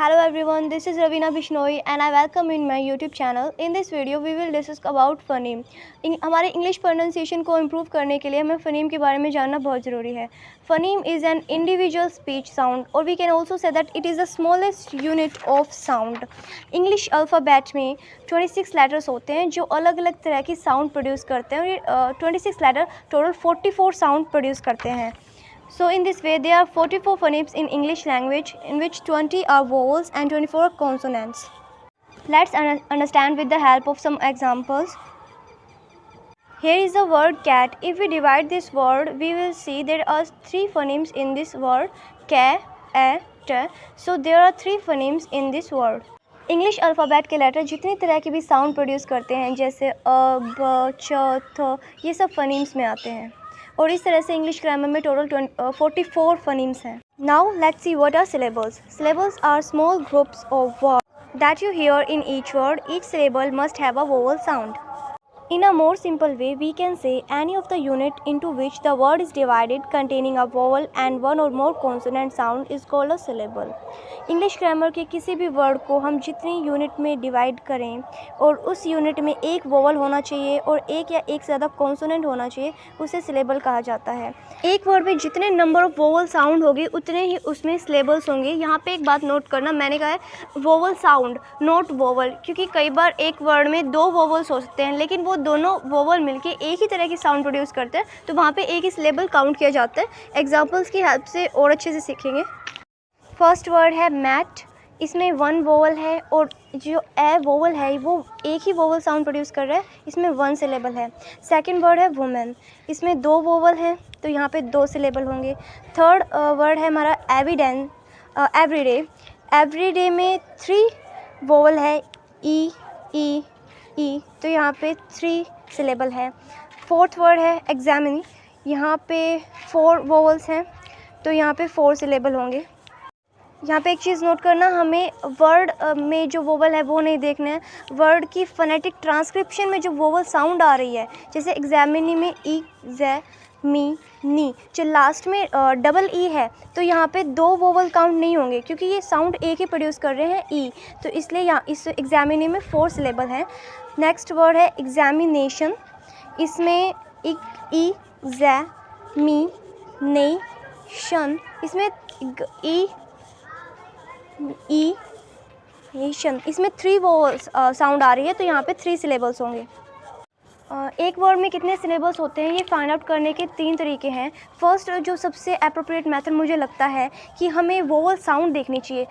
Hello everyone, this is Ravina Bishnoi and I welcome you in my YouTube channel. In this video we will discuss about phoneme. हमारे English pronunciation को improve करने के लिए हमें फ़नीम के बारे में जानना बहुत ज़रूरी है. Phoneme is an individual speech sound और we can also say that it is the smallest unit of sound. English alphabet में 26 लेटर्स होते हैं जो अलग अलग तरह की साउंड प्रोड्यूस करते हैं और ये 26 लेटर टोटल 44 साउंड प्रोड्यूस करते हैं. So in this way there are 44 phonemes in English language in which 20 are vowels and 24 are consonants. Let's understand with the help of some examples. Here is the word cat. If we divide this word we will see there are 3 phonemes in this word ka, a, t. So there are 3 phonemes in this word. English alphabet के letter जितनी तरह के भी sound produce करते हैं जैसे अ, ब, च, थ, ये सब फ़नीम्स में आते हैं और इस तरह से इंग्लिश ग्रामर में टोटल 44 फ़नीम्स हैं. Now let's see what are syllables. Syllables are small groups of word that you hear in each word. Each syllable must have a vowel sound. In a more simple way, we can say any of the unit into which the word is divided containing a vowel and one or more consonant sound is called a syllable. English grammar के किसी भी word को हम जितनी unit में divide करें और उस यूनिट में एक वोवल होना चाहिए और एक या एक से ज़्यादा कॉन्सोनेंट होना चाहिए उसे सिलेबल कहा जाता है. एक वर्ड में जितने नंबर ऑफ वोवल साउंड होंगे उतने ही उसमें सिलेबल्स होंगे. यहाँ पे एक बात नोट करना, मैंने कहा है वोवल साउंड नॉट वोवल, क्योंकि कई बार एक वर्ड में 2 वोवल्स हो सकते हैं लेकिन वो दोनों वोवल मिलके एक ही तरह की साउंड प्रोड्यूस करते हैं तो वहाँ पे एक ही सिलेबल काउंट किया जाता है. एग्जांपल्स की हेल्प से और अच्छे से सीखेंगे. फर्स्ट वर्ड है मैट. इसमें 1 वोवल है और जो ए वोवल है वो एक ही वोवल साउंड प्रोड्यूस कर रहा है, इसमें 1 सिलेबल है. सेकंड वर्ड है वुमेन. इसमें 2 वोवल हैं तो यहाँ पे 2 सिलेबल होंगे. थर्ड वर्ड है हमारा एवरीडे. एवरीडे में 3 वोवल है ई ई ई तो यहाँ पे 3 सिलेबल है. फोर्थ वर्ड है एग्जामिन. यहाँ पे 4 वोवल्स हैं तो यहाँ पे 4 सिलेबल होंगे. यहाँ पे एक चीज़ नोट करना, हमें वर्ड में जो वोवल है वो नहीं देखना है, वर्ड की फोनेटिक ट्रांसक्रिप्शन में जो वोवल साउंड आ रही है. जैसे एग्जामिनी में ई ज़ै मी नी, जो लास्ट में डबल ई है तो यहाँ पे 2 वोवल काउंट नहीं होंगे क्योंकि ये साउंड एक ही प्रोड्यूस कर रहे हैं ई, तो इसलिए यहाँ इस एग्जामिनी में 4 सिलेबल हैं. नेक्स्ट वर्ड है एग्जामिनेशन. इसमें ई ज़ै मी ने शन, इसमें ई नेशन, इसमें 3 वोवल्स साउंड आ रही है तो यहाँ पे 3 सिलेबल्स होंगे. एक वर्ड में कितने सिलेबल्स होते हैं ये फाइंड आउट करने के 3 तरीके हैं. फर्स्ट जो सबसे अप्रोप्रिएट मेथड मुझे लगता है कि हमें वोवल साउंड देखनी चाहिए.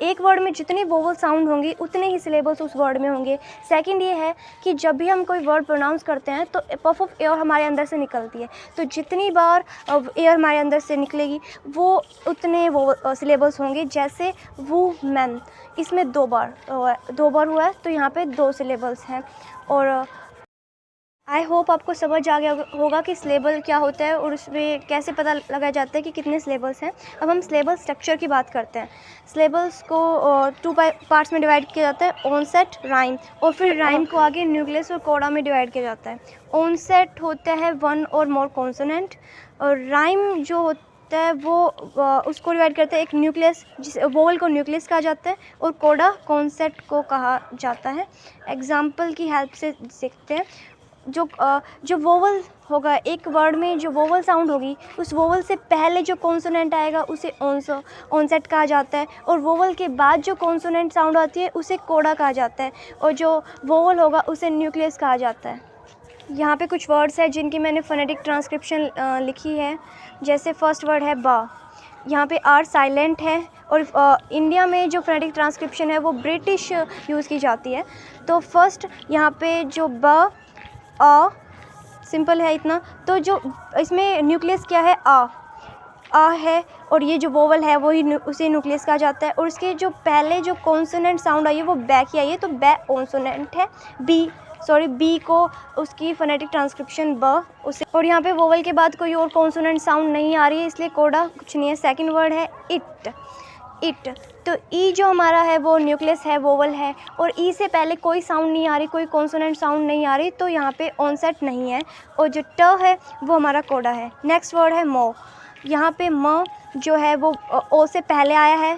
एक वर्ड में जितनी वोवल साउंड होंगी उतने ही सिलेबल्स उस वर्ड में होंगे. सेकंड ये है कि जब भी हम कोई वर्ड प्रोनाउंस करते हैं तो पफ ऑफ एयर हमारे अंदर से निकलती है, तो जितनी बार एयर हमारे अंदर से निकलेगी वो उतने वो सिलेबल्स होंगे. जैसे वूमेन, इसमें 2 बार हुआ है तो यहाँ पे 2 सिलेबल्स हैं. और आई होप आपको समझ आ गया होगा कि सिलेबल क्या होता है और उसमें कैसे पता लगाया जाता है कि कितने सिलेबल्स हैं. अब हम सिलेबल स्ट्रक्चर की बात करते हैं. सिलेबल्स को 2 पार्ट्स में डिवाइड किया जाता है, ऑनसेट, राइम, और फिर राइम को आगे न्यूक्लियस और कोडा में डिवाइड किया जाता है. ऑनसेट होता है 1 और मोर कॉन्सोनेंट और राइम जो होता है वो उसको डिवाइड करते हैं एक न्यूक्लियस, जिस वोवल को न्यूक्लियस कहा जाता है और कोडा कॉन्सेप्ट को कहा जाता है. एग्जाम्पल की हेल्प से सीखते हैं. जो वोवल होगा एक वर्ड में, जो वोवल साउंड होगी उस वोवल से पहले जो कॉन्सोनेंट आएगा उसे ऑनसेट कहा जाता है और वोवल के बाद जो कॉन्सोनेंट साउंड आती है उसे कोडा कहा जाता है और जो वोवल होगा उसे न्यूक्लियस कहा जाता है. यहाँ पे कुछ वर्ड्स हैं जिनकी मैंने फोनेटिक ट्रांसक्रिप्शन लिखी है. जैसे फर्स्ट वर्ड है बा. यहाँ पे आर साइलेंट है और इंडिया में जो फोनेटिक ट्रांसक्रिप्शन है वो ब्रिटिश यूज़ की जाती है. तो फर्स्ट यहाँ पे जो ब आ सिंपल है इतना, तो जो इसमें न्यूक्लियस क्या है आ है और ये जो वोवल है वही उसे न्यूक्लियस कहा जाता है. और उसके जो पहले जो कॉन्सोनेंट साउंड आई है वो बै की आई है तो बै कॉन्सोनेंट है. बी को उसकी फोनेटिक ट्रांसक्रिप्शन ब उसे, और यहाँ पे वोवल के बाद कोई और कॉन्सोनेंट साउंड नहीं आ रही है इसलिए कोडा कुछ नहीं है. सेकंड वर्ड है इट. तो ई जो हमारा है वो न्यूक्लियस है, वोवल है और ई से पहले कोई साउंड नहीं आ रही, कोई कॉन्सोनेंट साउंड नहीं आ रही तो यहाँ पे ऑनसेट नहीं है. और जो ट है वो हमारा कोडा है. नेक्स्ट वर्ड है मो. यहाँ पे म जो है वो ओ से पहले आया है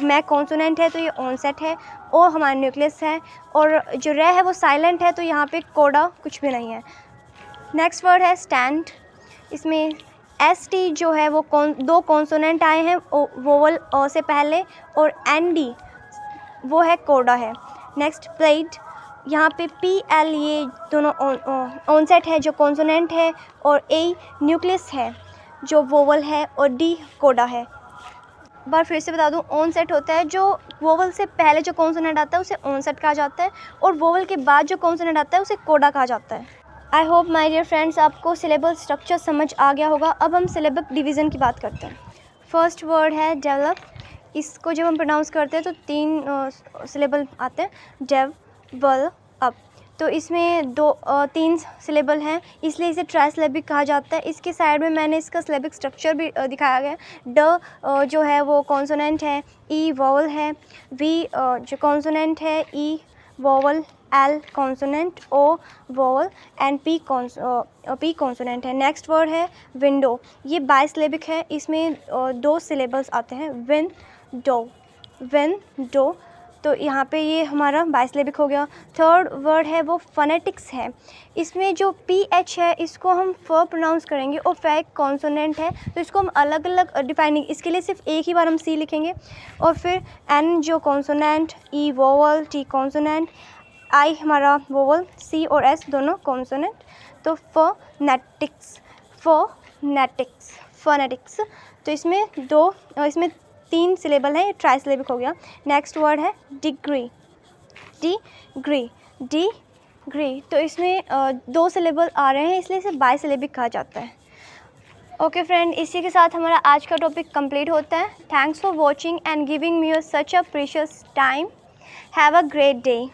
मैं कॉन्सोनेंट है तो ये ऑनसेट है, ओ हमारा न्यूक्लियस है, और जो रे है वो साइलेंट है तो यहाँ पे कोडा कुछ भी नहीं है। नेक्स्ट वर्ड है स्टैंड। इसमें एस टी जो है वो दो कॉन्सोनेंट आए हैं वोवल ओ से पहले, और एन डी वो है कोडा है। नेक्स्ट प्लेट, यहाँ पे पी एल ये दोनों ऑनसेट है जो कॉन्सोनेंट है, और ए न्यूक्लियस है जो वोवल है, और डी कोडा है। बार फिर से बता दूं, ऑनसेट होता है जो वोवल से पहले जो कॉन्सोनेंट आता है उसे ऑनसेट कहा जाता है, और वोवल के बाद जो कॉन्सोनेंट आता है उसे कोडा कहा जाता है। I hope my dear friends आपको सिलेबल स्ट्रक्चर समझ आ गया होगा। अब हम सिलेबल डिवीज़न की बात करते हैं। फर्स्ट वर्ड है डेवलप। इसको जब हम प्रोनाउंस करते हैं तो 3 सिलेबल आते हैं, डेवलप। तो इसमें 3 सिलेबल हैं, इसलिए इसे ट्राइसिलेबिक कहा जाता है। इसके साइड में मैंने इसका सिलेबिक स्ट्रक्चर भी दिखाया गया है। ड जो है वो कॉन्सोनेंट है, ई वोवल है, वी जो कॉन्सोनेंट है, E vowel, L consonant, O vowel, and P consonant है। नेक्स्ट वर्ड है विंडो। ये बाइसिलेबिक है, इसमें 2 सिलेबल्स आते हैं, विंडो। तो यहाँ पे ये हमारा बाइसिलेबिक हो गया। थर्ड वर्ड है वो फोनेटिक्स है। इसमें जो पी एच है इसको हम फ प्रोनाउंस करेंगे, और फ एक कॉन्सोनेंट है तो इसको हम अलग अलग डिफाइनिंग, इसके लिए सिर्फ एक ही बार हम सी लिखेंगे। और फिर एन जो कॉन्सोनेंट, ई वोवल, टी कॉन्सोनेंट, आई हमारा वोवल, सी और एस दोनों कॉन्सोनेंट। तो फोनेटिक्स। तो इसमें 3 सिलेबल है, ट्राइसिलेबिक हो गया। नेक्स्ट वर्ड है डिग्री। तो इसमें 2 सिलेबल आ रहे हैं, इसलिए इसे बाइसिलेबिक कहा जाता है। ओके फ्रेंड, इसी के साथ हमारा आज का टॉपिक कंप्लीट होता है। Thanks for watching and giving me such a precious time. Have a great day.